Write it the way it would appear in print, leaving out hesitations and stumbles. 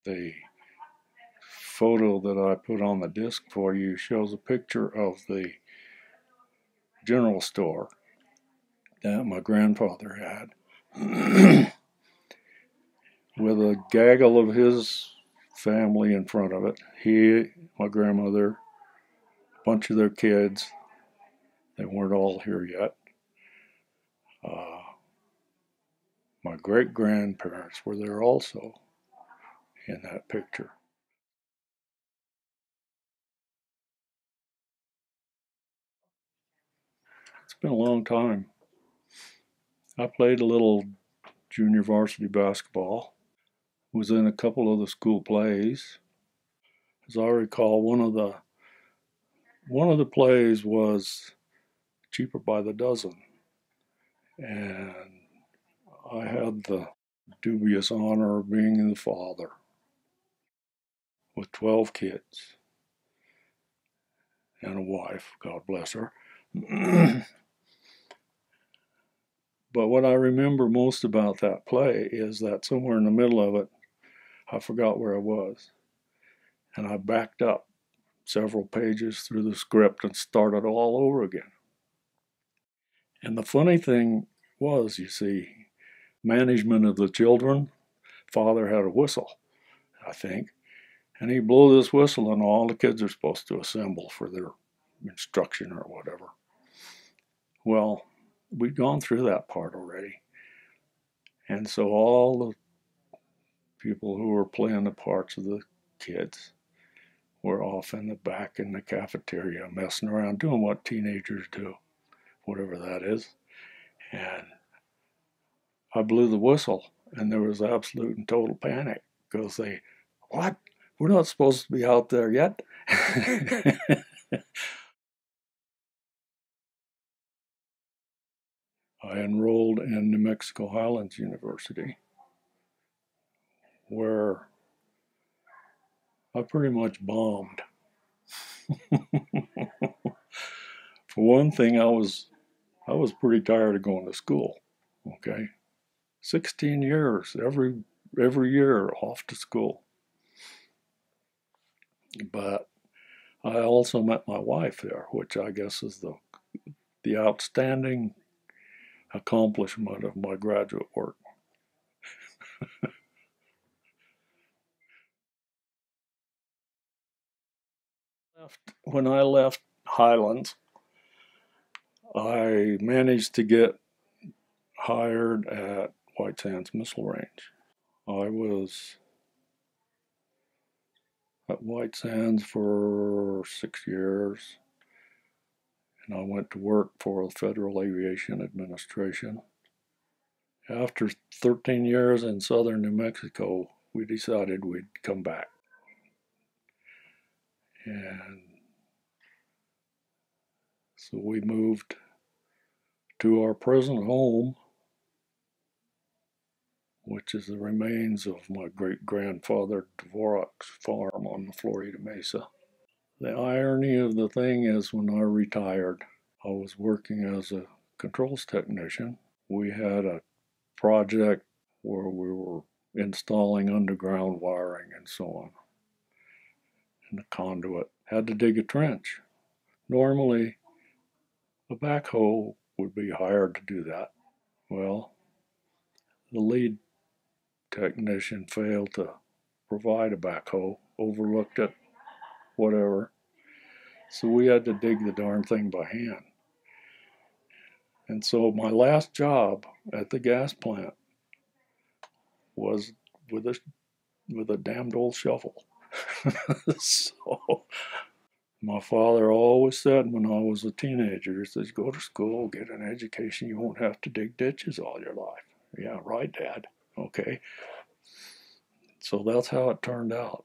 The photo that I put on the disc for you shows a picture of the general store that my grandfather had with a gaggle of his family in front of it. He, my grandmother, a bunch of their kids. They weren't all here yet. Uh, my great grandparents were there also in that picture. It's been a long time. I played a little junior varsity basketball, was in a couple of the school plays. As I recall, one of the plays was Cheaper by the Dozen, and I had the dubious honor of being the father with 12 kids and a wife, God bless her. But what I remember most about that play is that somewhere in the middle of it, I forgot where I was. And I backed up several pages through the script and started all over again. And the funny thing was, you see, management of the children, father had a whistle, I think, and he blew this whistle and all the kids are supposed to assemble for their instruction or whatever. Well, we'd gone through that part already. And so all the people who were playing the parts of the kids were off in the back in the cafeteria messing around, doing what teenagers do, whatever that is. And I blew the whistle, and there was absolute and total panic because what? We're not supposed to be out there yet. I enrolled in New Mexico Highlands University, where I pretty much bombed. For one thing, I was pretty tired of going to school. Okay, 16 years every year off to school. But I also met my wife there, which I guess is the outstanding accomplishment of my graduate work. When I left Highlands, I managed to get hired at White Sands Missile Range. I was at White Sands for 6 years, and I went to work for the Federal Aviation Administration. After 13 years in southern New Mexico, we decided we'd come back. And so we moved to our present home, which is the remains of my great grandfather Dvorak's farm on the Florida Mesa. The irony of the thing is, when I retired, I was working as a controls technician. We had a project where we were installing underground wiring and so on, and the conduit. Had to dig a trench. Normally, a backhoe would be hired to do that. Well, the lead technician failed to provide a backhoe, overlooked it, whatever. So we had to dig the darn thing by hand. And so my last job at the gas plant was with a damned old shovel. So my father always said when I was a teenager, he says, go to school, get an education, you won't have to dig ditches all your life. Yeah, right, Dad. Okay. So that's how it turned out.